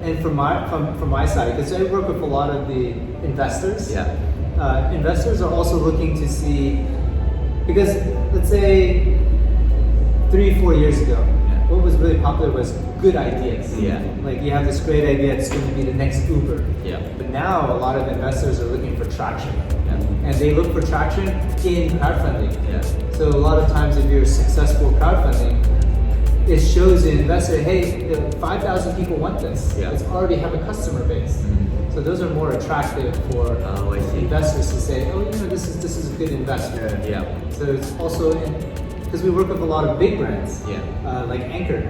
And from my side, because I work with a lot of the investors. Yeah. Investors are also looking to see, because let's say 3-4 years ago, what was really popular was good ideas. Yeah. Like you have this great idea, it's going to be the next Uber. Yeah. But now a lot of investors are looking for traction. Yeah. And they look for traction in crowdfunding. Yeah. So a lot of times if you're successful crowdfunding, it shows the investor, hey, 5,000 people want this. Yeah. It's already have a customer base. So those are more attractive for investors to say, oh, this is a good investment. Yeah. So it's also because we work with a lot of big brands, like Anchor,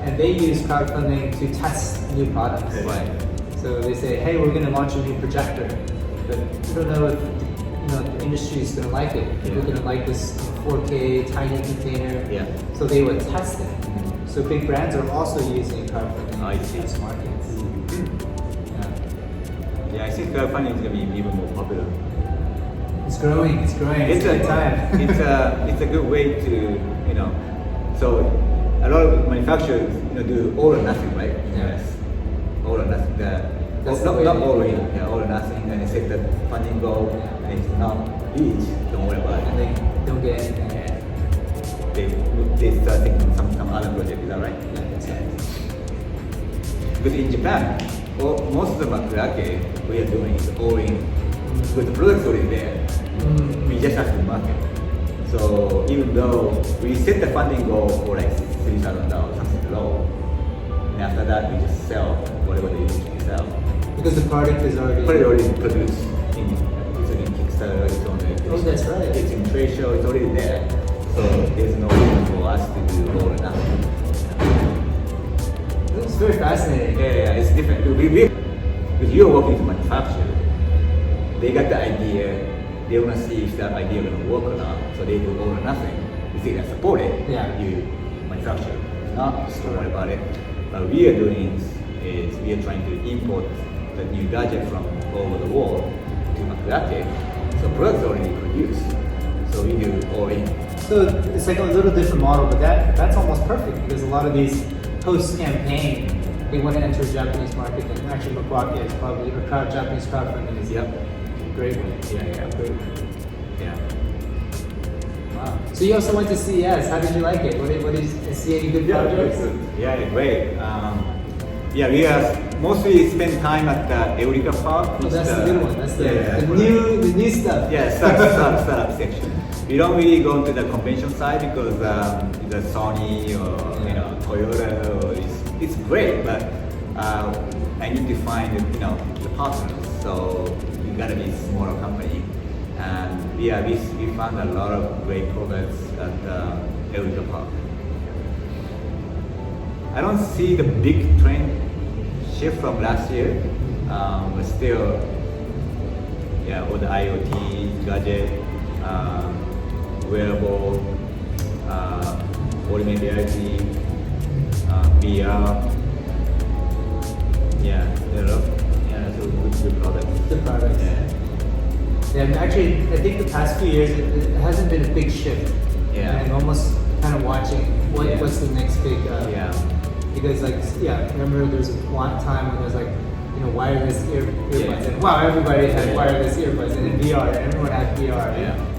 and they use crowdfunding to test new products. Right. So they say, hey, we're going to launch a new projector, but we don't know if the industry is going to like it. People are going to like this 4K tiny container. Yeah. So they would test it. So big brands are also using crowdfunding to test markets. Yeah, I think crowdfunding is going to be even more popular. It's growing. It's a good time. It's a good way to, so a lot of manufacturers, do all or nothing, right? Yes. All or nothing. Not all in, all or nothing. And they set the funding goal, and it's not huge. Don't worry about it. And they don't get anything. They start thinking some other project. Is that right? Yeah, that's right. Because in Japan, most of the material we are doing is all in. Because the product's already there. We just have to market. So even though we set the funding goal for like $3,000, something low, and after that we just sell whatever they usually sell. Because the product is already produced in Kickstarter, it's on the that's right. It's in trade show, it's already there. So there's no reason for us to do all or nothing. It's very fascinating. Yeah, it's different. Because you're working to manufacture, they got the idea, they want to see if that idea is going to work or not, so they do all or nothing. You think they support it, you manufacture. Not just don't worry about it. What we are doing is we are trying to import the new gadget from all over the world to Makurake. So products are already produced, so we do all in. So it's like a little different model, but that's almost perfect because a lot of these post-campaign, they want to enter the Japanese market, and actually Makurake is probably, or Japanese crowdfunding is a great one. Great. Yeah. Wow. So you also went to CES. How did you like it? What did you see any good projects? Yeah, great. We are mostly spend time at the Eureka Park. Oh, that's the good one. That's the new stuff. Yeah, startup section. We don't really go to the convention side because the Sony or Toyota, it's great, but I need to find the partners. So we gotta be a smaller company, and we found a lot of great products at Eureka Park. I don't see the big trend shift from last year, but still, all the IoT gadget, wearable, augmented reality, VR. So good products. Good products. Yeah, actually, I think the past few years it hasn't been a big shift. Yeah. And I'm almost kind of watching what's the next big. Because remember there was one time when there was like wireless earbuds, and wow, everybody had wireless earbuds, and then VR, everyone had VR.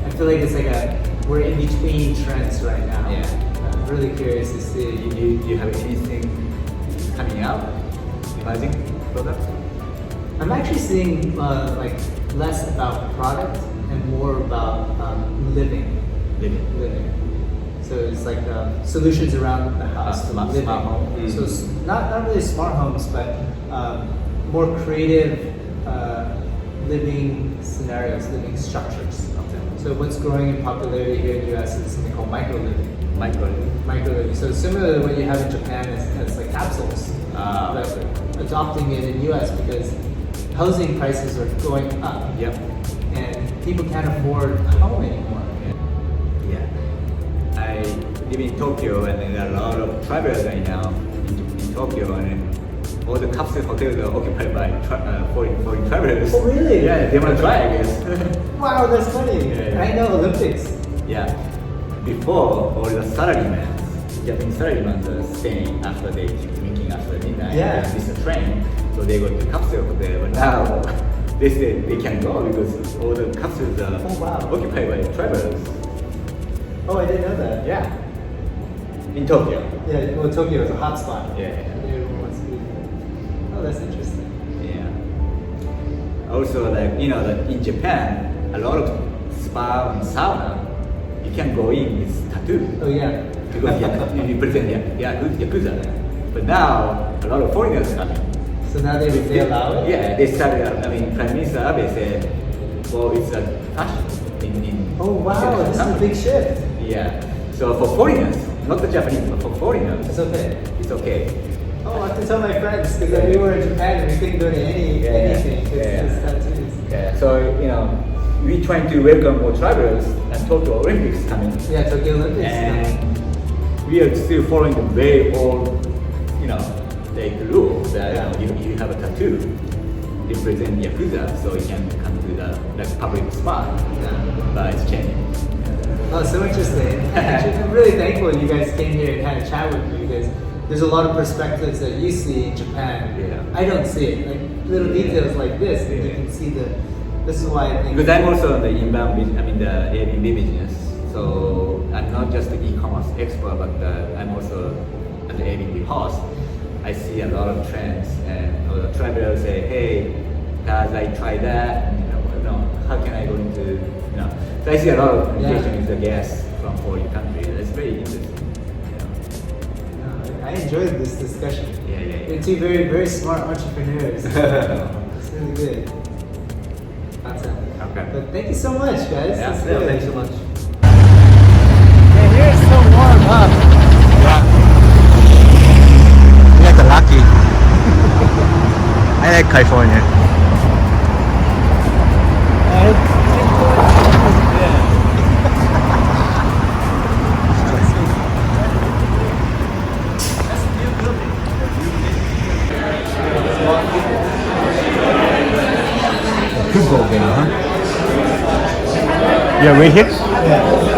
I feel like it's like we're in between trends right now. I'm really curious to see. Do you have anything coming out? Emerging products? I'm actually seeing like less about product and more about living. So it's like solutions around the house, smart home. So it's not really smart homes, but more creative living scenarios, living structures. So what's growing in popularity here in the US is something called micro living. Micro living. So similar to what you have in Japan is like capsules. But adopting it in US because housing prices are going up. And people can't afford a home anymore. I live in Tokyo, and there are a lot of travelers right now in Tokyo, and all the capsule hotels are occupied by foreign travelers. Oh, really? Yeah, they want to try, I guess. Wow, that's funny. I know Olympics. Before, all the Japanese salarymen are staying after they drinking after midnight. It's a train, so they go to capsule hotel. But now they say they can't go because all the capsules are occupied by travelers. Oh, I didn't know that. Yeah, in Tokyo. Yeah, well, Tokyo is a hot spot. Yeah. Everyone wants to be there. Oh, that's interesting. Yeah. Also, like in Japan, a lot of spa and sauna, you can go in with tattoo. Oh yeah. Because you represent Yakuza. But now, a lot of foreigners coming. So now they allow it? Yeah, they started, Prime Minister Abe said, well, it's a fashion in Oh wow, this is a big shift. Yeah. So for foreigners, not the Japanese, but for foreigners, It's okay. it's okay. Oh, I have to tell my friends because we were in Japan and we couldn't go to anything. It's tattoos. Yeah. So, we trying to welcome more travelers and Tokyo Olympics coming. Yeah, Tokyo Olympics. And we are still following the very old, like rule that you have a tattoo represent Yakuza, so you can come to the public spot. But it's changing. Oh, so interesting. I'm really thankful you guys came here and had a chat with me because there's a lot of perspectives that you see in Japan. Yeah. I don't see it. Like little details like this, and you can see this is why I think. Because I'm also on the inbound, the Airbnb business. So I'm not just the e-commerce expert, but I'm also an Airbnb host. I see a lot of trends, and the travelers say, "Hey, guys, I try that. How can I go into?" So I see a lot of communication with the guests from foreign countries. It's very interesting. I enjoyed this discussion. Yeah. You're two very, very smart entrepreneurs. It's really good. Awesome. Okay. But thank you so much, guys. Yeah, That's good. thanks so much. Man, here it's so warm up. You guys are lucky. I like California. Could go there, huh? Yeah, right here? Yeah.